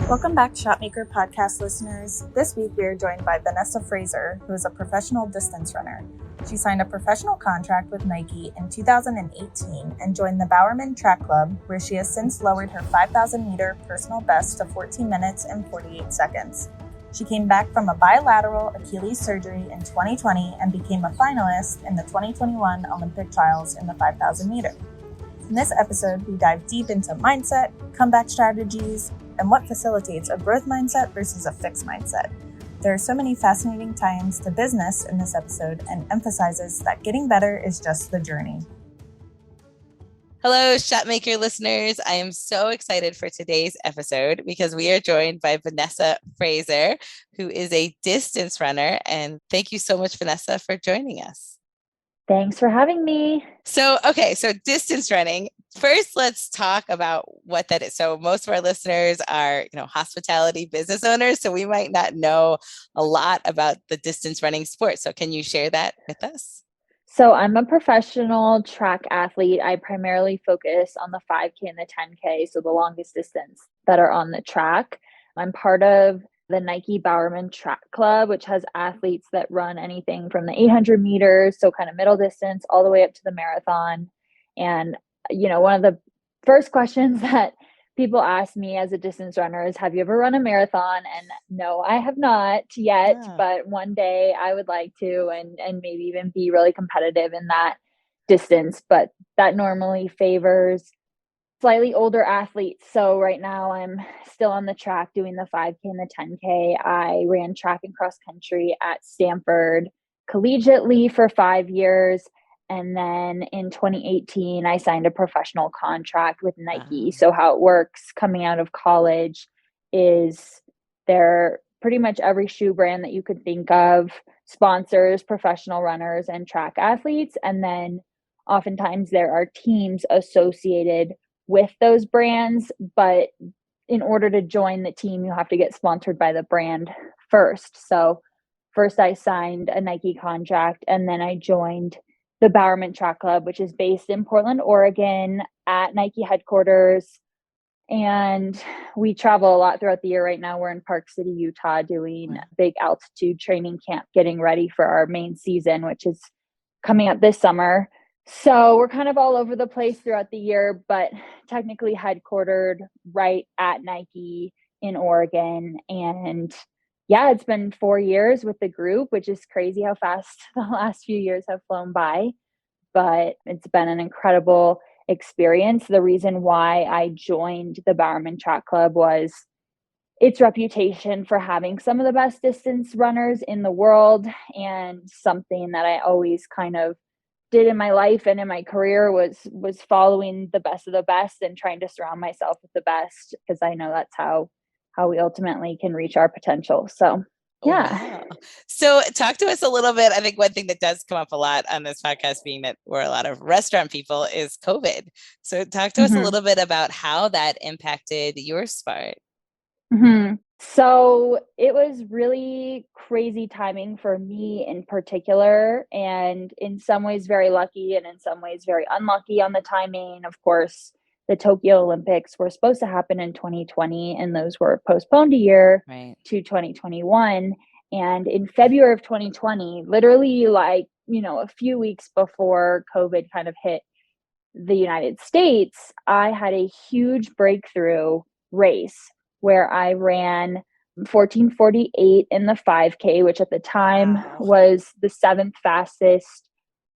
Welcome back, Shotmaker podcast listeners. This week we are joined by Vanessa Fraser, who is a professional distance runner. She signed a professional contract with Nike in 2018 and joined the Bowerman Track Club, where she has since lowered her 5,000-meter personal best to 14 minutes and 48 seconds. She came back from a bilateral Achilles surgery in 2020 and became a finalist in the 2021 Olympic trials in the 5,000-meter. In this episode, we dive deep into mindset, comeback strategies, and what facilitates a growth mindset versus a fixed mindset. There are so many fascinating tie-ins to business in this episode and emphasizes that getting better is just the journey. Hello, Shotmaker listeners. I am so excited for today's episode because we are joined by Vanessa Fraser, who is a distance runner. And thank you so much, Vanessa, for joining us. Thanks for having me. So distance running. First, let's talk about what that is. So most of our listeners are, hospitality business owners, so we might not know a lot about the distance running sport. So can you share that with us? So I'm a professional track athlete. I primarily focus on the 5K and the 10K, so the longest distance that are on the track. I'm part of the Nike Bowerman Track Club, which has athletes that run anything from the 800 meters, so kind of middle distance, all the way up to the marathon. And, one of the first questions that people ask me as a distance runner is, have you ever run a marathon? And no, I have not yet, but one day I would like to, and maybe even be really competitive in that distance. But that normally favors slightly older athletes. So right now I'm still on the track doing the 5K and the 10K. I ran track and cross country at Stanford collegiately for 5 years. And then in 2018, I signed a professional contract with Nike. So how it works coming out of college is they're pretty much every shoe brand that you could think of sponsors professional runners and track athletes. And then oftentimes there are teams associated with those brands, but in order to join the team, you have to get sponsored by the brand first. So first I signed a Nike contract, and then I joined the Bowerman Track Club, which is based in Portland, Oregon at Nike headquarters. And we travel a lot throughout the year. Right now we're in Park City, Utah, doing a big altitude training camp, getting ready for our main season, which is coming up this summer. So we're kind of all over the place throughout the year, but technically headquartered right at Nike in Oregon. And yeah, it's been 4 years with the group, which is crazy how fast the last few years have flown by, but it's been an incredible experience. The reason why I joined the Bowerman Track Club was its reputation for having some of the best distance runners in the world, and something that I always kind of did in my life and in my career was following the best of the best and trying to surround myself with the best, because I know that's how we ultimately can reach our potential. So yeah. Wow. So talk to us a little bit. I think one thing that does come up a lot on this podcast, being that we're a lot of restaurant people, is COVID. So talk to us a little bit about how that impacted your sport. So it was really crazy timing for me in particular, and in some ways very lucky and in some ways very unlucky on the timing. Of course, the Tokyo Olympics were supposed to happen in 2020, and those were postponed a year to 2021. And in February of 2020, literally a few weeks before COVID kind of hit the United States, I had a huge breakthrough race where I ran 14:48 in the 5K, which at the time was the 7th fastest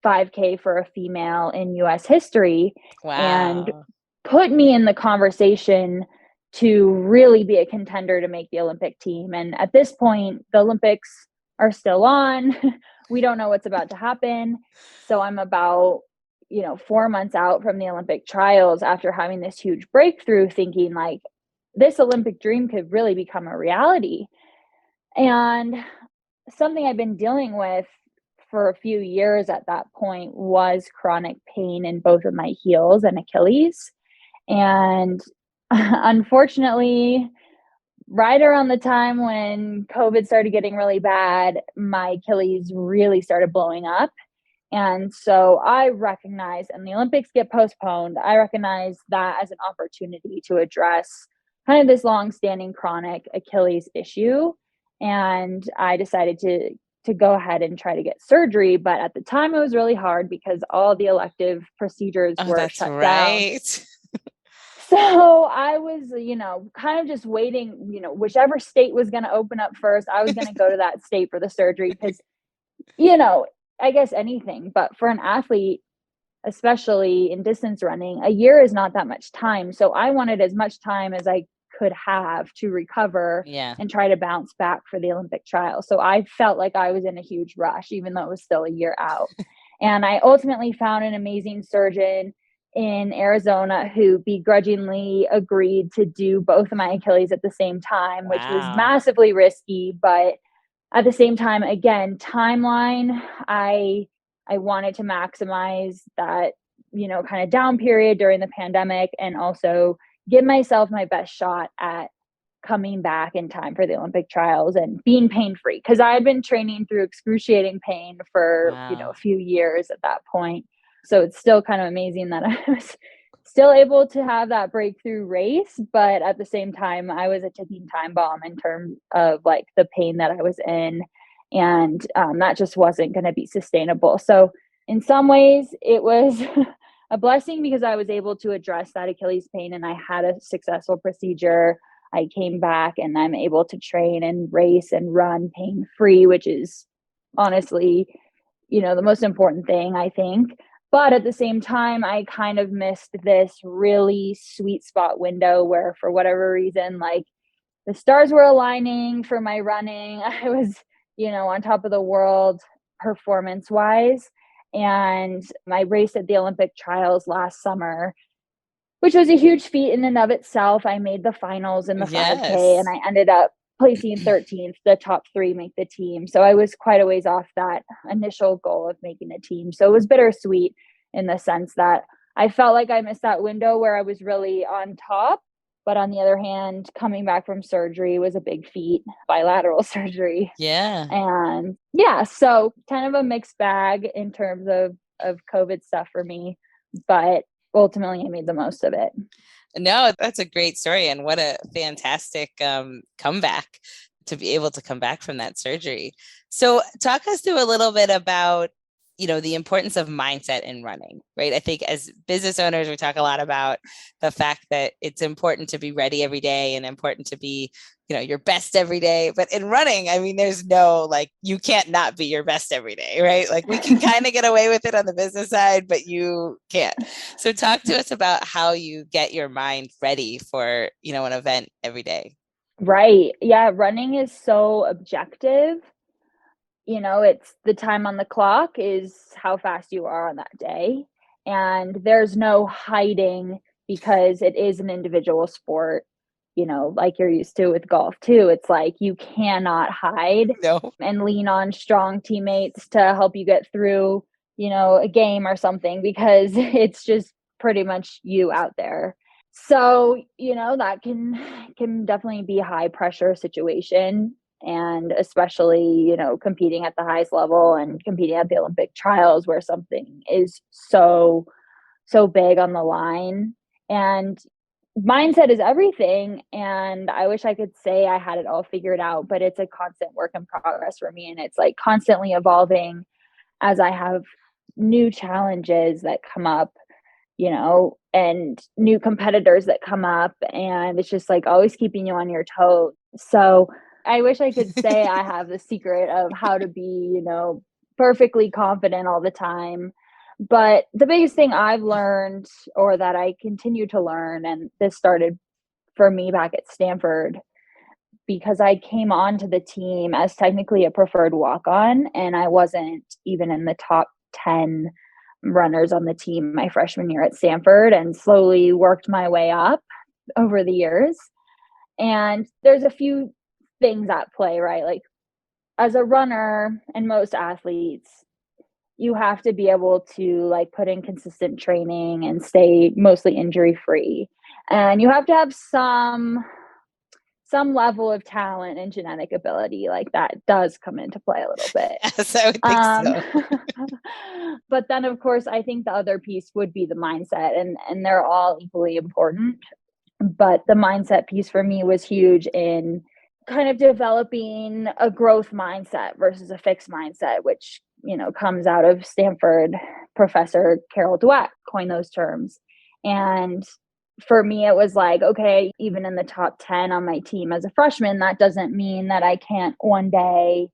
5K for a female in US history. And put me in the conversation to really be a contender to make the Olympic team. And at this point, the Olympics are still on. We don't know what's about to happen. So I'm about 4 months out from the Olympic trials after having this huge breakthrough, thinking like, this Olympic dream could really become a reality. And something I've been dealing with for a few years at that point was chronic pain in both of my heels and Achilles. And unfortunately, right around the time when COVID started getting really bad, my Achilles really started blowing up. And so I recognize, and the Olympics get postponed, I recognize that as an opportunity to address kind of this long-standing chronic Achilles issue. And I decided to go ahead and try to get surgery. But at the time, it was really hard because all the elective procedures Oh, were that's shut down. right. So I was, kind of just waiting, whichever state was going to open up first, I was going to go to that state for the surgery because, I guess anything, but for an athlete, especially in distance running, a year is not that much time. So I wanted as much time as I could have to recover and try to bounce back for the Olympic trials. So I felt like I was in a huge rush, even though it was still a year out. And I ultimately found an amazing surgeon in Arizona who begrudgingly agreed to do both of my Achilles at the same time, which was massively risky. But at the same time, again, timeline, I wanted to maximize that, kind of down period during the pandemic and also give myself my best shot at coming back in time for the Olympic trials and being pain-free. Because I had been training through excruciating pain for, a few years at that point. So it's still kind of amazing that I was still able to have that breakthrough race. But at the same time, I was a ticking time bomb in terms of like the pain that I was in. And that just wasn't going to be sustainable. So in some ways, it was a blessing because I was able to address that Achilles pain and I had a successful procedure. I came back and I'm able to train and race and run pain-free, which is honestly, the most important thing, I think. But at the same time, I kind of missed this really sweet spot window where for whatever reason, like the stars were aligning for my running. I was, on top of the world performance-wise. And I raced at the Olympic trials last summer, which was a huge feat in and of itself. I made the finals in the 5K and I ended up placing 13th. The top 3 make the team. So I was quite a ways off that initial goal of making the team. So it was bittersweet in the sense that I felt like I missed that window where I was really on top. But on the other hand, coming back from surgery was a big feat, bilateral surgery. Yeah. And so kind of a mixed bag in terms of COVID stuff for me. But ultimately, I made the most of it. No, that's a great story. And what a fantastic comeback to be able to come back from that surgery. So talk us through a little bit about, the importance of mindset in running, right? I think as business owners, we talk a lot about the fact that it's important to be ready every day and important to be, your best every day. But in running, I mean, there's no, you can't not be your best every day, right? Like we can kind of get away with it on the business side, but you can't. So talk to us about how you get your mind ready for, an event every day. Right. Yeah. Running is so objective. It's the time on the clock is how fast you are on that day. And there's no hiding because it is an individual sport, like you're used to with golf too. It's like you cannot hide and lean on strong teammates to help you get through, a game or something because it's just pretty much you out there. So, that can definitely be a high pressure situation. And especially, competing at the highest level and competing at the Olympic trials where something is so big on the line. And mindset is everything. And I wish I could say I had it all figured out, but it's a constant work in progress for me. And it's like constantly evolving as I have new challenges that come up, and new competitors that come up. And it's just like always keeping you on your toes. So I wish I could say I have the secret of how to be, perfectly confident all the time. But the biggest thing I've learned or that I continue to learn, and this started for me back at Stanford, because I came onto the team as technically a preferred walk-on, and I wasn't even in the top 10 runners on the team my freshman year at Stanford, and slowly worked my way up over the years. And there's a few things at play, right? Like as a runner and most athletes, you have to be able to put in consistent training and stay mostly injury free. And you have to have some level of talent and genetic ability. Like that does come into play a little bit. Yes, I would think so. But then of course, I think the other piece would be the mindset, and they're all equally important. But the mindset piece for me was huge in kind of developing a growth mindset versus a fixed mindset, which, comes out of Stanford. Professor Carol Dweck coined those terms. And for me, it was like, okay, even in the top 10 on my team as a freshman, that doesn't mean that I can't one day,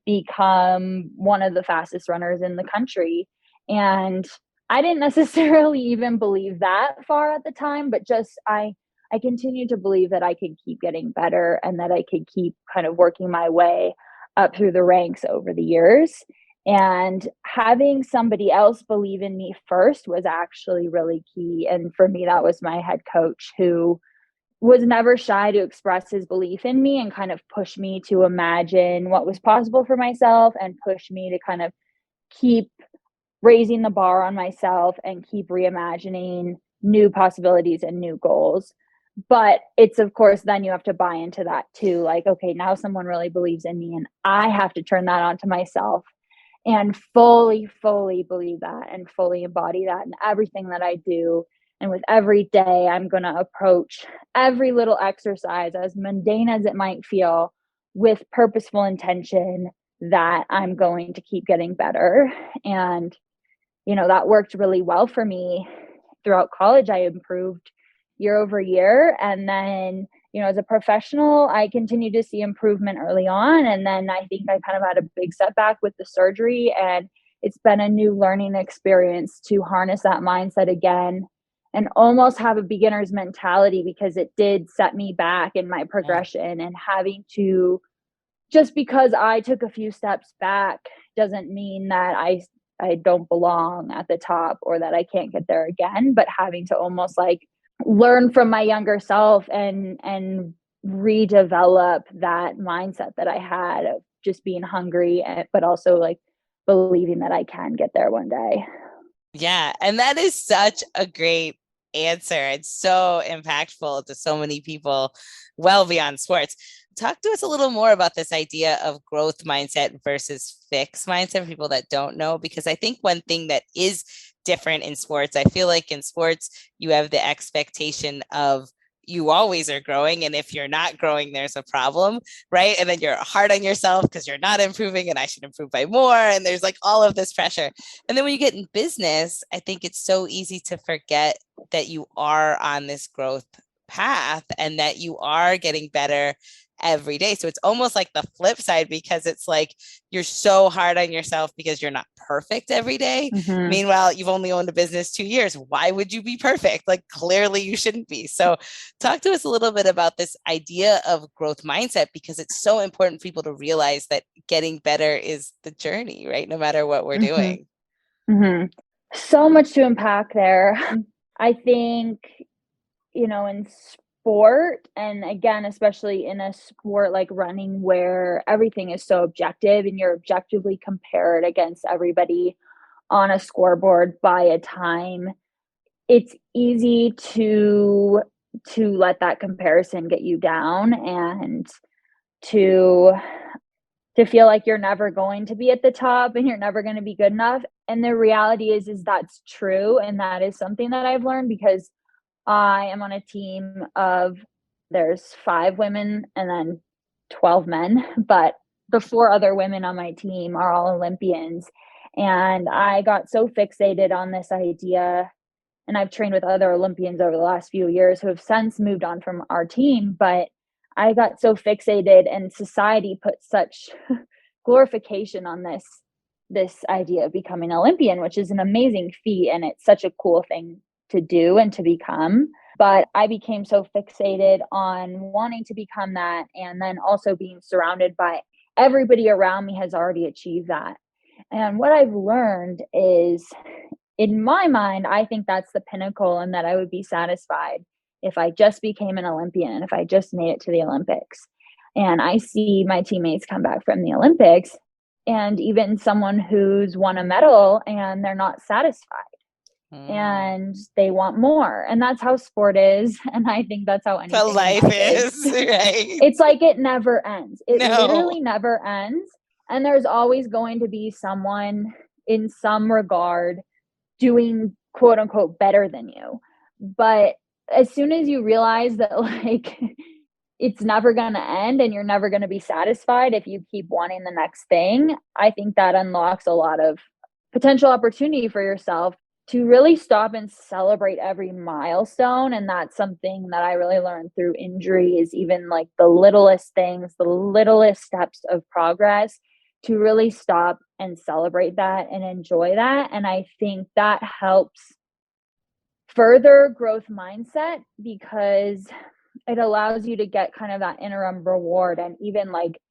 become one of the fastest runners in the country. And I didn't necessarily even believe that far at the time, but just I continued to believe that I could keep getting better and that I could keep kind of working my way up through the ranks over the years. And having somebody else believe in me first was actually really key. And for me, that was my head coach, who was never shy to express his belief in me and kind of push me to imagine what was possible for myself and push me to kind of keep raising the bar on myself and keep reimagining new possibilities and new goals. But it's, of course, then you have to buy into that too. Like, okay, now someone really believes in me and I have to turn that on to myself and fully believe that and fully embody that in everything that I do. And with every day, I'm going to approach every little exercise, as mundane as it might feel, with purposeful intention that I'm going to keep getting better. And, that worked really well for me throughout college. I improved year over year. And then, as a professional, I continued to see improvement early on. And then I think I kind of had a big setback with the surgery. And it's been a new learning experience to harness that mindset again and almost have a beginner's mentality, because it did set me back in my progression. And having to, just because I took a few steps back doesn't mean that I don't belong at the top or that I can't get there again, but having to almost like learn from my younger self and redevelop that mindset that I had of just being hungry, but also like believing that I can get there one day. Yeah. And that is such a great answer. It's so impactful to so many people well beyond sports. Talk to us a little more about this idea of growth mindset versus fixed mindset for people that don't know, because I think one thing that is different in sports, I feel like in sports, you have the expectation of you always are growing. And if you're not growing, there's a problem, right? And then you're hard on yourself because you're not improving and I should improve by more. And there's like all of this pressure. And then when you get in business, I think it's so easy to forget that you are on this growth path and that you are getting better every day. So it's almost like the flip side, because it's like you're so hard on yourself because you're not perfect every day. Mm-hmm. Meanwhile, you've only owned a business 2 years. Why would you be perfect? Like clearly you shouldn't be. So talk to us a little bit about this idea of growth mindset, because it's so important for people to realize that getting better is the journey, right? No matter what we're doing. Mm-hmm. So much to unpack there. I think, in sport, and again, especially in a sport like running where everything is so objective and you're objectively compared against everybody on a scoreboard by a time, it's easy to let that comparison get you down and to feel like you're never going to be at the top and you're never going to be good enough. And the reality is that's true, and that is something that I've learned, because I am on a team of, there's 5 women and then 12 men, but the 4 other women on my team are all Olympians. And I got so fixated on this idea, and I've trained with other Olympians over the last few years who have since moved on from our team, but I got so fixated, and society put such glorification on this idea of becoming an Olympian, which is an amazing feat, and it's such a cool thing to do and to become. But I became so fixated on wanting to become that, and then also being surrounded by everybody around me has already achieved that. And what I've learned is, in my mind, I think that's the pinnacle, and that I would be satisfied if I just became an Olympian and if I just made it to the Olympics. And I see my teammates come back from the Olympics, and even someone who's won a medal and they're not satisfied. And they want more. And that's how sport is. And I think that's how anything life is, right? It's like it never ends. It No. literally never ends. And there's always going to be someone in some regard doing quote unquote better than you. But as soon as you realize that like it's never going to end and you're never going to be satisfied if you keep wanting the next thing, I think that unlocks a lot of potential opportunity for yourself to really stop and celebrate every milestone. And that's something that I really learned through injury, is even like the littlest things, the littlest steps of progress, to really stop and celebrate that and enjoy that. And I think that helps further growth mindset, because it allows you to get kind of that interim reward, and even like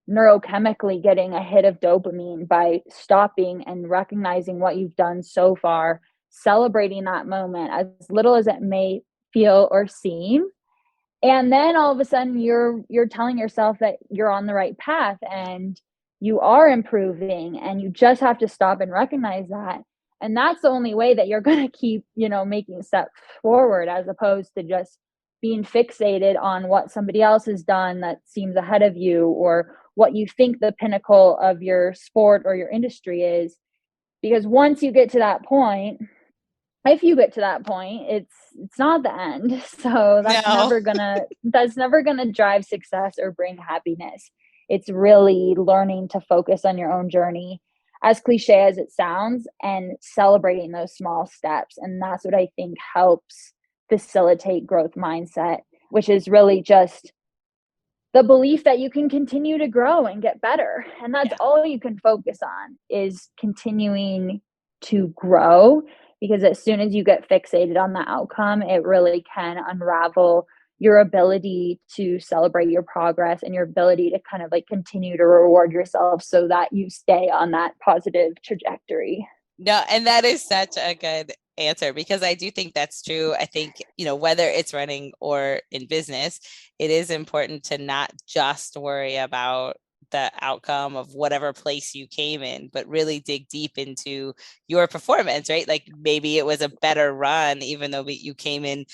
neurochemically getting a hit of dopamine by stopping and recognizing what you've done so far, celebrating that moment, as little as it may feel or seem. And then all of a sudden you're telling yourself that you're on the right path and you are improving, and you just have to stop and recognize that. And that's the only way that you're going to keep, making steps forward, as opposed to just being fixated on what somebody else has done that seems ahead of you, or what you think the pinnacle of your sport or your industry is. Because once you get to that point, if you get to that point, it's not the end. So No. that's never gonna drive success or bring happiness. It's really learning to focus on your own journey, as cliche as it sounds, and celebrating those small steps. And that's what I think helps facilitate growth mindset, which is really just the belief that you can continue to grow and get better. And that's all you can focus on, is continuing to grow. Because as soon as you get fixated on the outcome, it really can unravel your ability to celebrate your progress and your ability to kind of like continue to reward yourself so that you stay on that positive trajectory. No, and that is such a good answer, because I do think that's true. I think, whether it's running or in business, it is important to not just worry about the outcome of whatever place you came in, but really dig deep into your performance, right? Like maybe it was a better run, even though you came in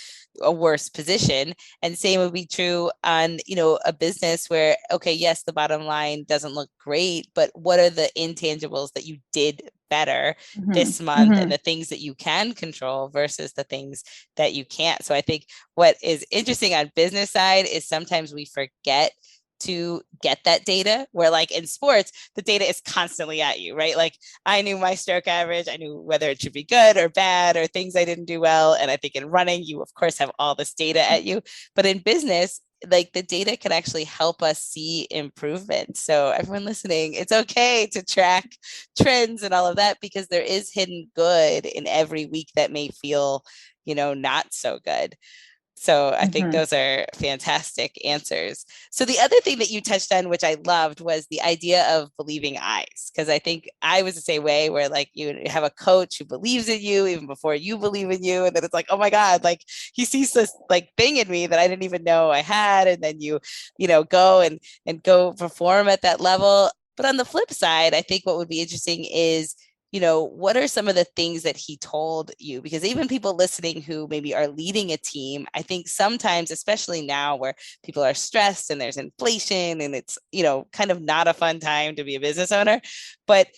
a worse position. And same would be true on, a business where, okay, yes, the bottom line doesn't look great, but what are the intangibles that you did better this month, and the things that you can control versus the things that you can't. So I think what is interesting on business side is sometimes we forget to get that data, where like in sports, the data is constantly at you, right? Like I knew my stroke average, I knew whether it should be good or bad or things I didn't do well. And I think in running, you of course have all this data at you, but in business, like the data can actually help us see improvement. So everyone listening, it's okay to track trends and all of that, because there is hidden good in every week that may feel, not so good. So I think those are fantastic answers. So the other thing that you touched on, which I loved, was the idea of believing eyes. Because I think I was the same way, where like you have a coach who believes in you even before you believe in you. And then it's like, oh my God, like he sees this like thing in me that I didn't even know I had. And then you go and go perform at that level. But on the flip side, I think what would be interesting is, what are some of the things that he told you? Because even people listening who maybe are leading a team, I think sometimes, especially now where people are stressed and there's inflation and it's, kind of not a fun time to be a business owner, but,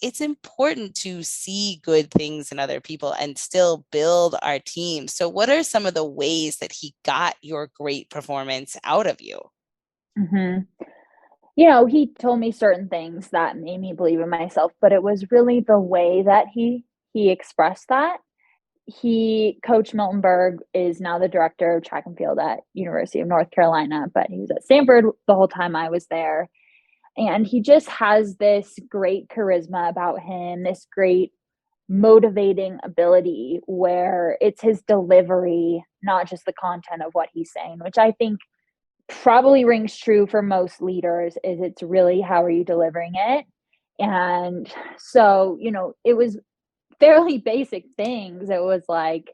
it's important to see good things in other people and still build our team. So what are some of the ways that he got your great performance out of you? He told me certain things that made me believe in myself, but it was really the way that he expressed that. Coach Miltenberg is now the director of track and field at University of North Carolina, but he was at Stanford the whole time I was there. And he just has this great charisma about him, this great motivating ability, where it's his delivery, not just the content of what he's saying, which I think probably rings true for most leaders. Is it's really how are you delivering it. And so it was fairly basic things. It was like,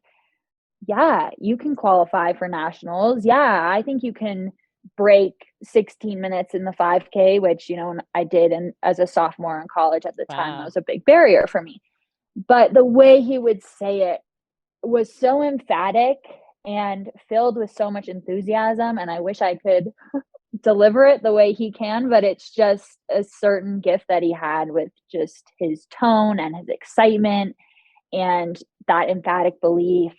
yeah, you can qualify for nationals. Yeah, I think you can break 16 minutes in the 5K, which I did, and as a sophomore in college at the time, that was a big barrier for me. But the way he would say it was so emphatic and filled with so much enthusiasm, and I wish I could deliver it the way he can, but it's just a certain gift that he had with just his tone and his excitement and that emphatic belief.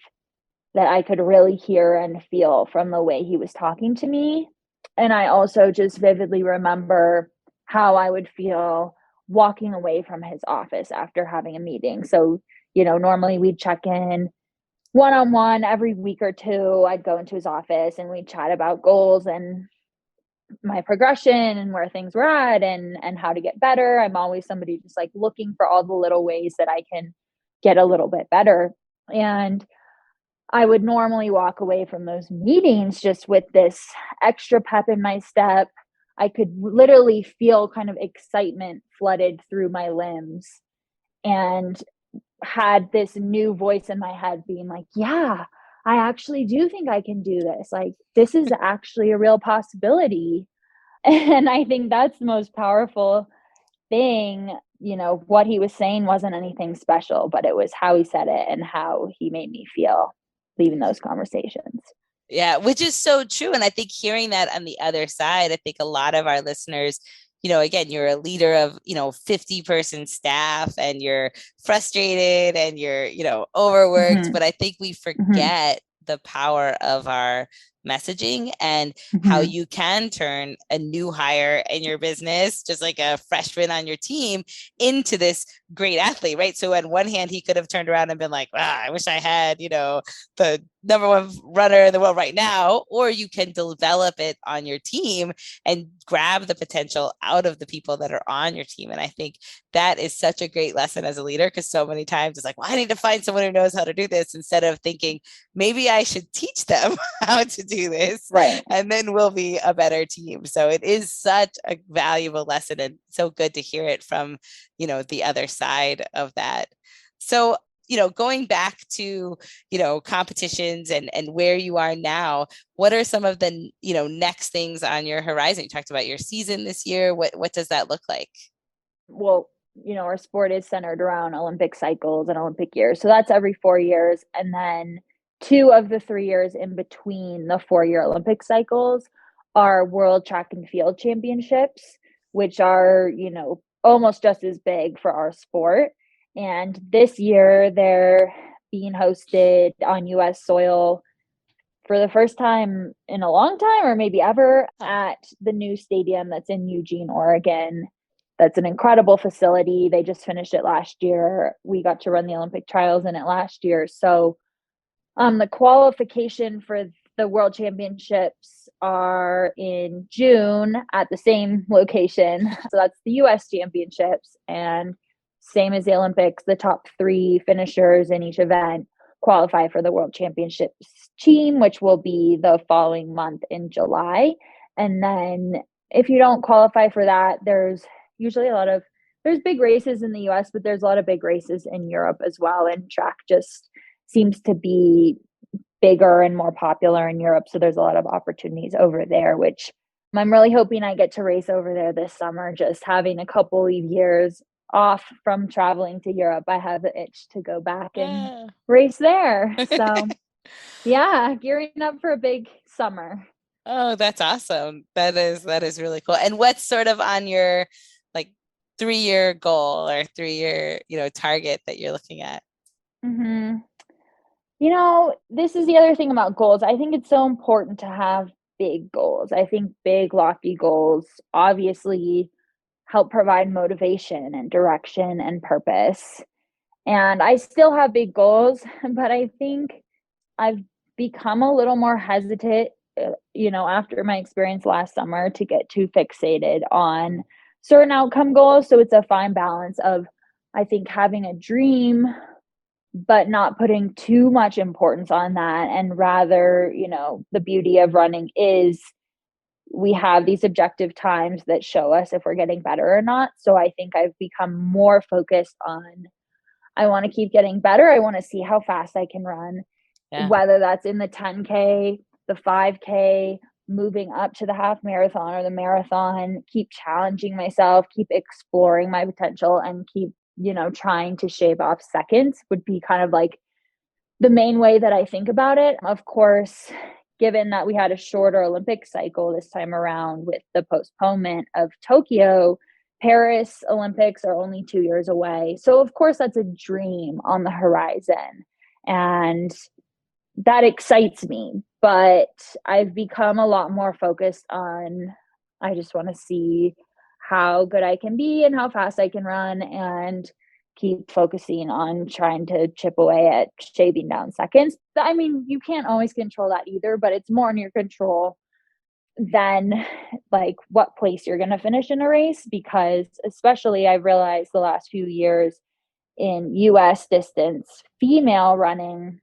that I could really hear and feel from the way he was talking to me. And I also just vividly remember how I would feel walking away from his office after having a meeting. So, normally we'd check in one-on-one every week or two. I'd go into his office and we'd chat about goals and my progression and where things were at and how to get better. I'm always somebody just like looking for all the little ways that I can get a little bit better. And I would normally walk away from those meetings just with this extra pep in my step. I could literally feel kind of excitement flooded through my limbs and had this new voice in my head being like, yeah, I actually do think I can do this. Like, this is actually a real possibility. And I think that's the most powerful thing. What he was saying wasn't anything special, but it was how he said it and how he made me feel leaving those conversations. Yeah, which is so true. And I think hearing that on the other side, I think a lot of our listeners, again, you're a leader of, 50-person staff and you're frustrated and you're, overworked. But I think we forget the power of our messaging and how you can turn a new hire in your business, just like a freshman on your team, into this great athlete, right? So on one hand, he could have turned around and been like, I wish I had, the number one runner in the world right now, or you can develop it on your team and grab the potential out of the people that are on your team. And I think that is such a great lesson as a leader, because so many times it's like, well, I need to find someone who knows how to do this, instead of thinking maybe I should teach them how to do this, right? And then we'll be a better team. So it is such a valuable lesson, and so good to hear it from, the other side of that. So, going back to, competitions and where you are now, what are some of the, next things on your horizon? You talked about your season this year. What does that look like? Well, our sport is centered around Olympic cycles and Olympic years. So that's every 4 years. And then 2 of the 3 years in between the 4-year Olympic cycles are World Track and Field Championships, which are, almost just as big for our sport. And this year they're being hosted on US soil for the first time in a long time, or maybe ever, at the new stadium that's in Eugene, Oregon. That's an incredible facility. They just finished it last year. We got to run the Olympic trials in it last year. So the qualification for the World Championships are in June at the same location. So that's the US Championships. And same as the Olympics, the top 3 finishers in each event qualify for the World Championships team, which will be the following month in July. And then if you don't qualify for that, there's usually there's big races in the US, but there's a lot of big races in Europe as well. And track just seems to be bigger and more popular in Europe. So there's a lot of opportunities over there, which I'm really hoping I get to race over there this summer. Just having a couple of years off from traveling to Europe, I have the itch to go back and race there. So yeah, gearing up for a big summer. Oh, that's awesome. That is really cool. And what's sort of on your 3-year goal or 3-year, target that you're looking at? This is the other thing about goals. I think it's so important to have big goals. I think big, lofty goals obviously help provide motivation and direction and purpose. And I still have big goals, but I think I've become a little more hesitant, after my experience last summer, to get too fixated on certain outcome goals. So it's a fine balance of, I think, having a dream, but not putting too much importance on that. And rather, the beauty of running is we have these objective times that show us if we're getting better or not. So I think I've become more focused on, I want to keep getting better. I want to see how fast I can run, whether that's in the 10K, the 5K, moving up to the half marathon or the marathon, keep challenging myself, keep exploring my potential, and keep, trying to shave off seconds would be kind of like the main way that I think about it. Of course, given that we had a shorter Olympic cycle this time around with the postponement of Tokyo, Paris Olympics are only 2 years away. So of course that's a dream on the horizon. And that excites me, but I've become a lot more focused on, I just want to see how good I can be and how fast I can run, and keep focusing on trying to chip away at shaving down seconds. I mean, you can't always control that either, but it's more in your control than like what place you're going to finish in a race, because especially I've realized the last few years in US distance female running,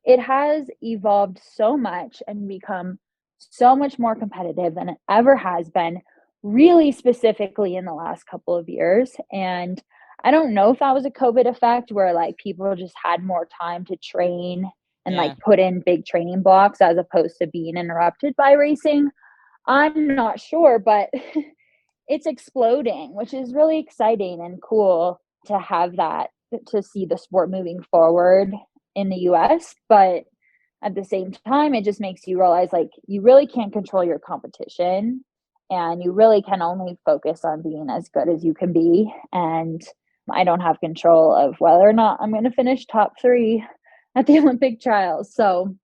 it has evolved so much and become so much more competitive than it ever has been, really specifically in the last couple of years. And I don't know if that was a COVID effect where like people just had more time to train and like put in big training blocks as opposed to being interrupted by racing. I'm not sure, but it's exploding, which is really exciting and cool to have that, to see the sport moving forward in the US. But at the same time, it just makes you realize like you really can't control your competition, and you really can only focus on being as good as you can be. And I don't have control of whether or not I'm going to finish top 3 at the Olympic trials. So,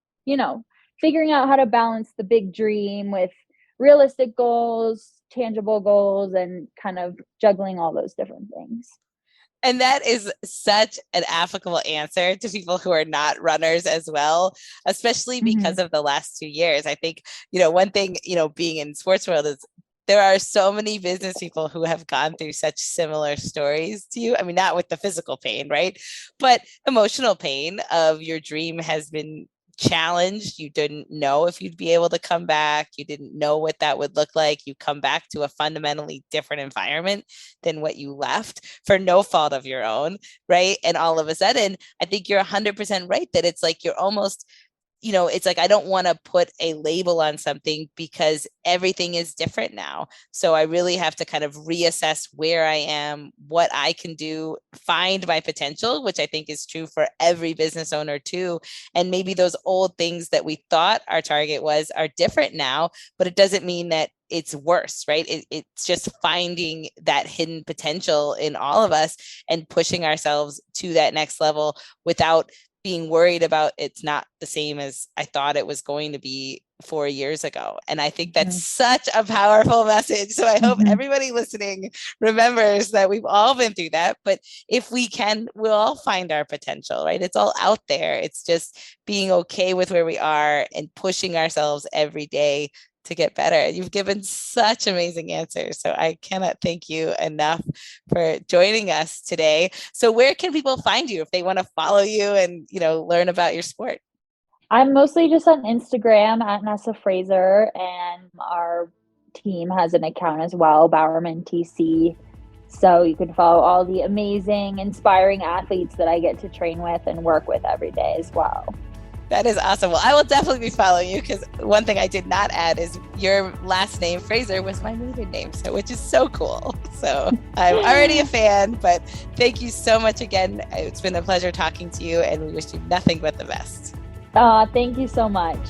figuring out how to balance the big dream with realistic goals, tangible goals, and kind of juggling all those different things. And that is such an applicable answer to people who are not runners as well, especially because of the last 2 years. I think, one thing, being in sports world is there are so many business people who have gone through such similar stories to you. I mean, not with the physical pain, right? But emotional pain of your dream has been challenged. You didn't know if you'd be able to come back. You didn't know what that would look like. You come back to a fundamentally different environment than what you left for no fault of your own, right? And all of a sudden, I think you're 100% right that it's like you're almost, it's like I don't want to put a label on something because everything is different now. So I really have to kind of reassess where I am, what I can do, find my potential, which I think is true for every business owner too. And maybe those old things that we thought our target was are different now, but it doesn't mean that it's worse, right? It's just finding that hidden potential in all of us and pushing ourselves to that next level without being worried about it's not the same as I thought it was going to be 4 years ago. And I think that's such a powerful message. So I hope everybody listening remembers that we've all been through that. But if we can, we'll all find our potential, right? It's all out there. It's just being okay with where we are and pushing ourselves every day to get better. You've given such amazing answers. So I cannot thank you enough for joining us today. So where can people find you if they want to follow you and, learn about your sport? I'm mostly just on Instagram at Vanessa Fraser, and our team has an account as well, Bowerman TC. So you can follow all the amazing, inspiring athletes that I get to train with and work with every day as well. That is awesome. Well, I will definitely be following you, because one thing I did not add is your last name, Fraser, was my maiden name, which is so cool. So I'm already a fan, but thank you so much again. It's been a pleasure talking to you, and we wish you nothing but the best. Thank you so much.